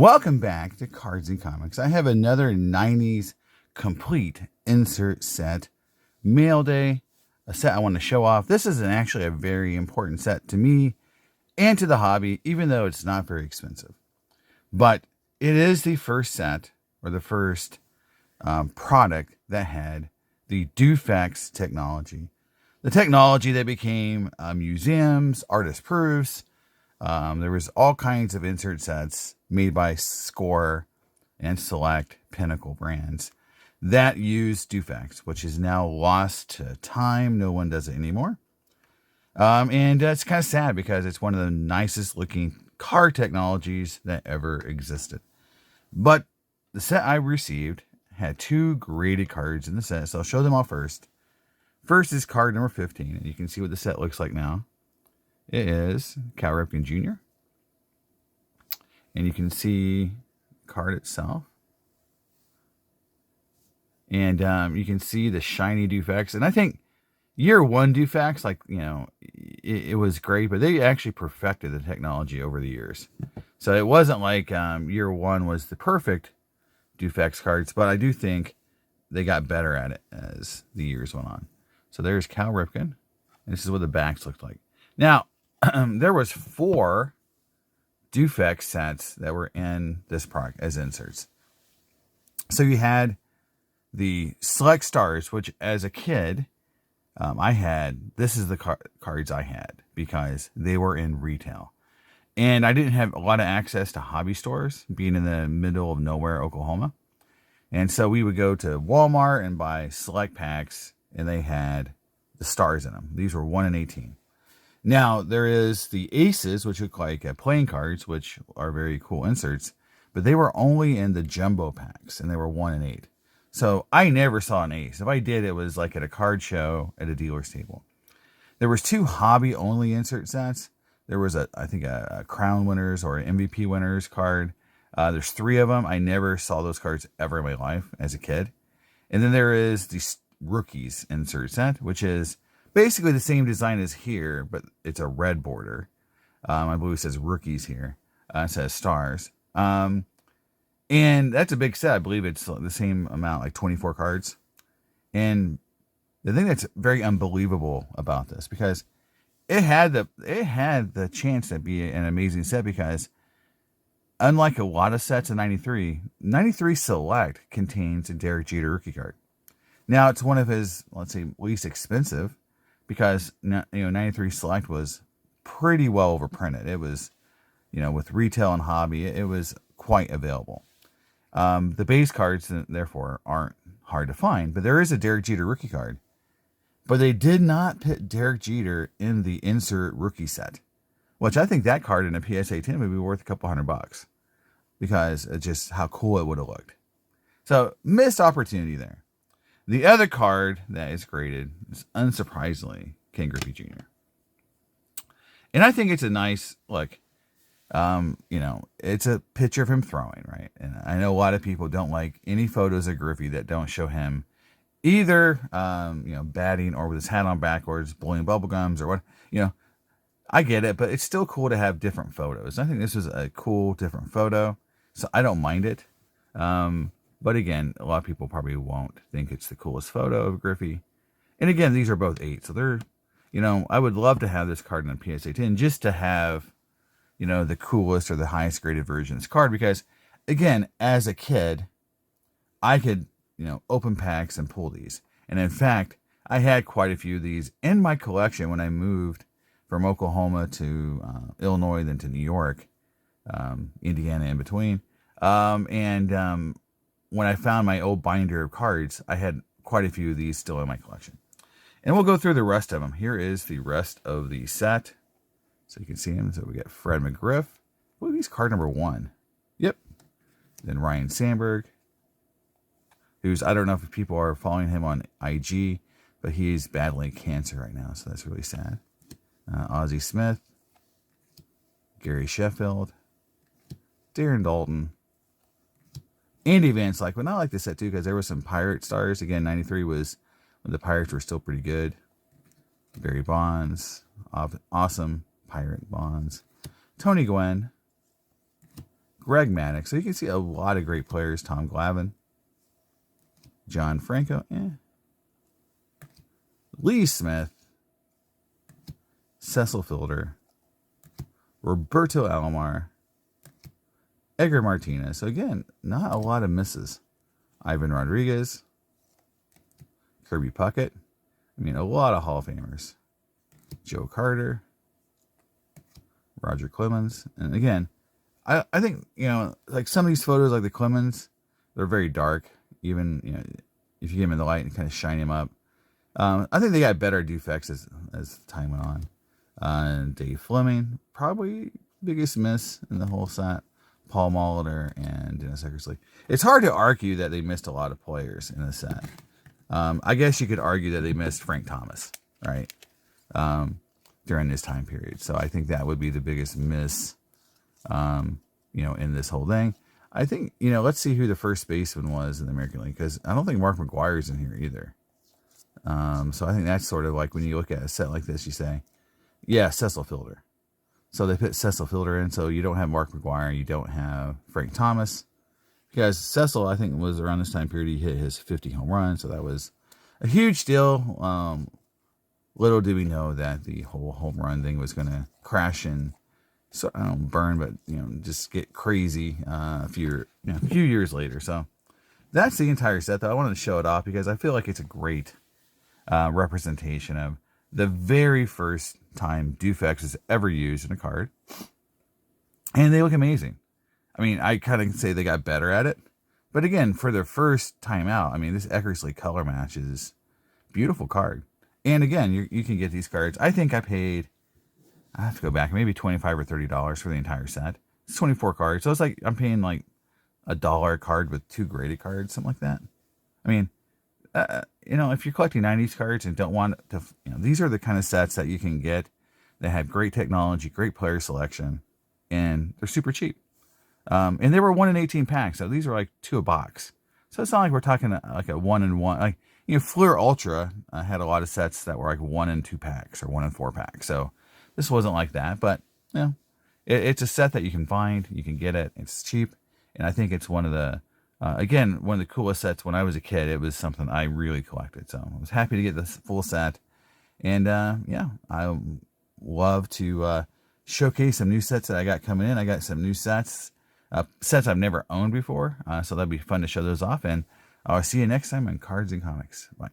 Welcome back to Cards and Comics. I have another 90s complete insert set. Mail Day, a set I want to show off. This is actually a very important set to me and to the hobby, even though it's not very expensive. But it is the first set, or the first product that had the DUFEX technology. The technology that became museums, artist proofs. There was all kinds of insert sets made by Score and select Pinnacle brands that use DUFEX, which is now lost to time. No one does it anymore. And it's kind of sad because it's one of the nicest looking card technologies that ever existed. But the set I received had two graded cards in the set, so I'll show them all first. First is card number 15, and you can see what the set looks like now. It is Cal Ripken Jr. And you can see the card itself. And you can see the shiny DUFEX. And I think year one DUFEX, it was great, but they actually perfected the technology over the years. So it wasn't like year one was the perfect DUFEX cards, but I do think they got better at it as the years went on. So there's Cal Ripken. And this is what the backs looked like. Now, there was 4 DUFEX sets that were in this product as inserts. So you had the Select Stars, which as a kid, I had. This is the cards I had because they were in retail. And I didn't have a lot of access to hobby stores, being in the middle of nowhere, Oklahoma. And so we would go to Walmart and buy select packs, and they had the stars in them. These were 1 in 18. Now, there is the Aces, which look like playing cards, which are very cool inserts, but they were only in the jumbo packs, and they were 1 in 8. So I never saw an Ace. If I did, it was like at a card show at a dealer's table. There was 2 hobby-only insert sets. There was, I think, a Crown Winners or an MVP Winners card. There's 3 of them. I never saw those cards ever in my life as a kid. And then there is the Rookies insert set, which is basically the same design as here, but it's a red border. I believe it says Rookies here. It says Stars. And that's a big set. I believe it's the same amount, like 24 cards. And the thing that's very unbelievable about this, because it had the chance to be an amazing set, because unlike a lot of sets in 93, 93 Select contains a Derek Jeter rookie card. Now, it's one of his, let's say, least expensive, because 93 Select was pretty well overprinted. It was, with retail and hobby, it was quite available. The base cards, therefore, aren't hard to find, but there is a Derek Jeter rookie card. But they did not put Derek Jeter in the insert rookie set, which I think that card in a PSA 10 would be worth a couple $100 because of just how cool it would have looked. So, missed opportunity there. The other card that is graded is, unsurprisingly, Ken Griffey Jr. And I think it's a nice look. It's a picture of him throwing, right? And I know a lot of people don't like any photos of Griffey that don't show him either, batting or with his hat on backwards, blowing bubble gums or what, I get it, but it's still cool to have different photos. I think this was a cool, different photo, so I don't mind it. But again, a lot of people probably won't think it's the coolest photo of Griffey. And again, these are both 8. So they're, I would love to have this card in a PSA 10 just to have, the coolest or the highest graded version of this card. Because again, as a kid, I could, open packs and pull these. And in fact, I had quite a few of these in my collection when I moved from Oklahoma to Illinois, then to New York, Indiana in between. When I found my old binder of cards, I had quite a few of these still in my collection. And we'll go through the rest of them. Here is the rest of the set. So you can see them. So we got Fred McGriff. Well, he's card number 1. Yep. Then Ryan Sandberg, who's, I don't know if people are following him on IG, but he's battling cancer right now. So that's really sad. Ozzie Smith, Gary Sheffield, Darren Dalton, Andy Van Slyke. But I like this set too because there were some Pirate stars. Again, 93 was when the Pirates were still pretty good. Barry Bonds, awesome Pirate Bonds. Tony Gwynn, Greg Maddux. So you can see a lot of great players. Tom Glavine, John Franco, Lee Smith, Cecil Fielder, Roberto Alomar, Edgar Martinez. So again, not a lot of misses. Ivan Rodriguez, Kirby Puckett. I mean, a lot of Hall of Famers. Joe Carter, Roger Clemens. And again, I think, like some of these photos, like the Clemens, they're very dark. Even, if you get them in the light and kind of shine them up. I think they got better DUFEX as time went on. Dave Fleming, probably biggest miss in the whole set. Paul Molitor and Dennis Eckersley. It's hard to argue that they missed a lot of players in the set. I guess you could argue that they missed Frank Thomas, right? During this time period. So I think that would be the biggest miss, in this whole thing. I think, let's see who the first baseman was in the American League, because I don't think Mark McGwire's in here either. So I think that's sort of like when you look at a set like this, you say, yeah, Cecil Fielder. So they put Cecil Fielder in, so you don't have Mark McGwire, you don't have Frank Thomas. Because Cecil, I think, was around this time period, he hit his 50 home run, so that was a huge deal. Little did we know that the whole home run thing was going to crash and burn, but just get crazy a few years later. So that's the entire set, though. I wanted to show it off because I feel like it's a great representation of the very first time DUFEX is ever used in a card, and they look amazing. I mean, I kind of say they got better at it, but again, for their first time out, I mean, this Eckersley color match is a beautiful card. And again, you can get these cards. I think I have to go back, maybe $25 or $30 for the entire set. It's 24 cards, so it's like I'm paying like $1 a card with 2 graded cards, something like that. I mean, if you're collecting 90s cards and don't want to, these are the kind of sets that you can get that have great technology, great player selection, and they're super cheap. And they were 1 in 18 packs, so these are like 2 a box. So it's not like we're talking like a 1 in 1. Like, Fleer Ultra had a lot of sets that were like 1 in 2 packs or 1 in 4 packs. So this wasn't like that, but it's a set that you can find, you can get it, it's cheap, and I think it's one of the one of the coolest sets. When I was a kid, it was something I really collected. So I was happy to get this full set. And I love to showcase some new sets that I got coming in. I got some new sets I've never owned before. So that'd be fun to show those off. And I'll see you next time on Cards and Comics. Bye.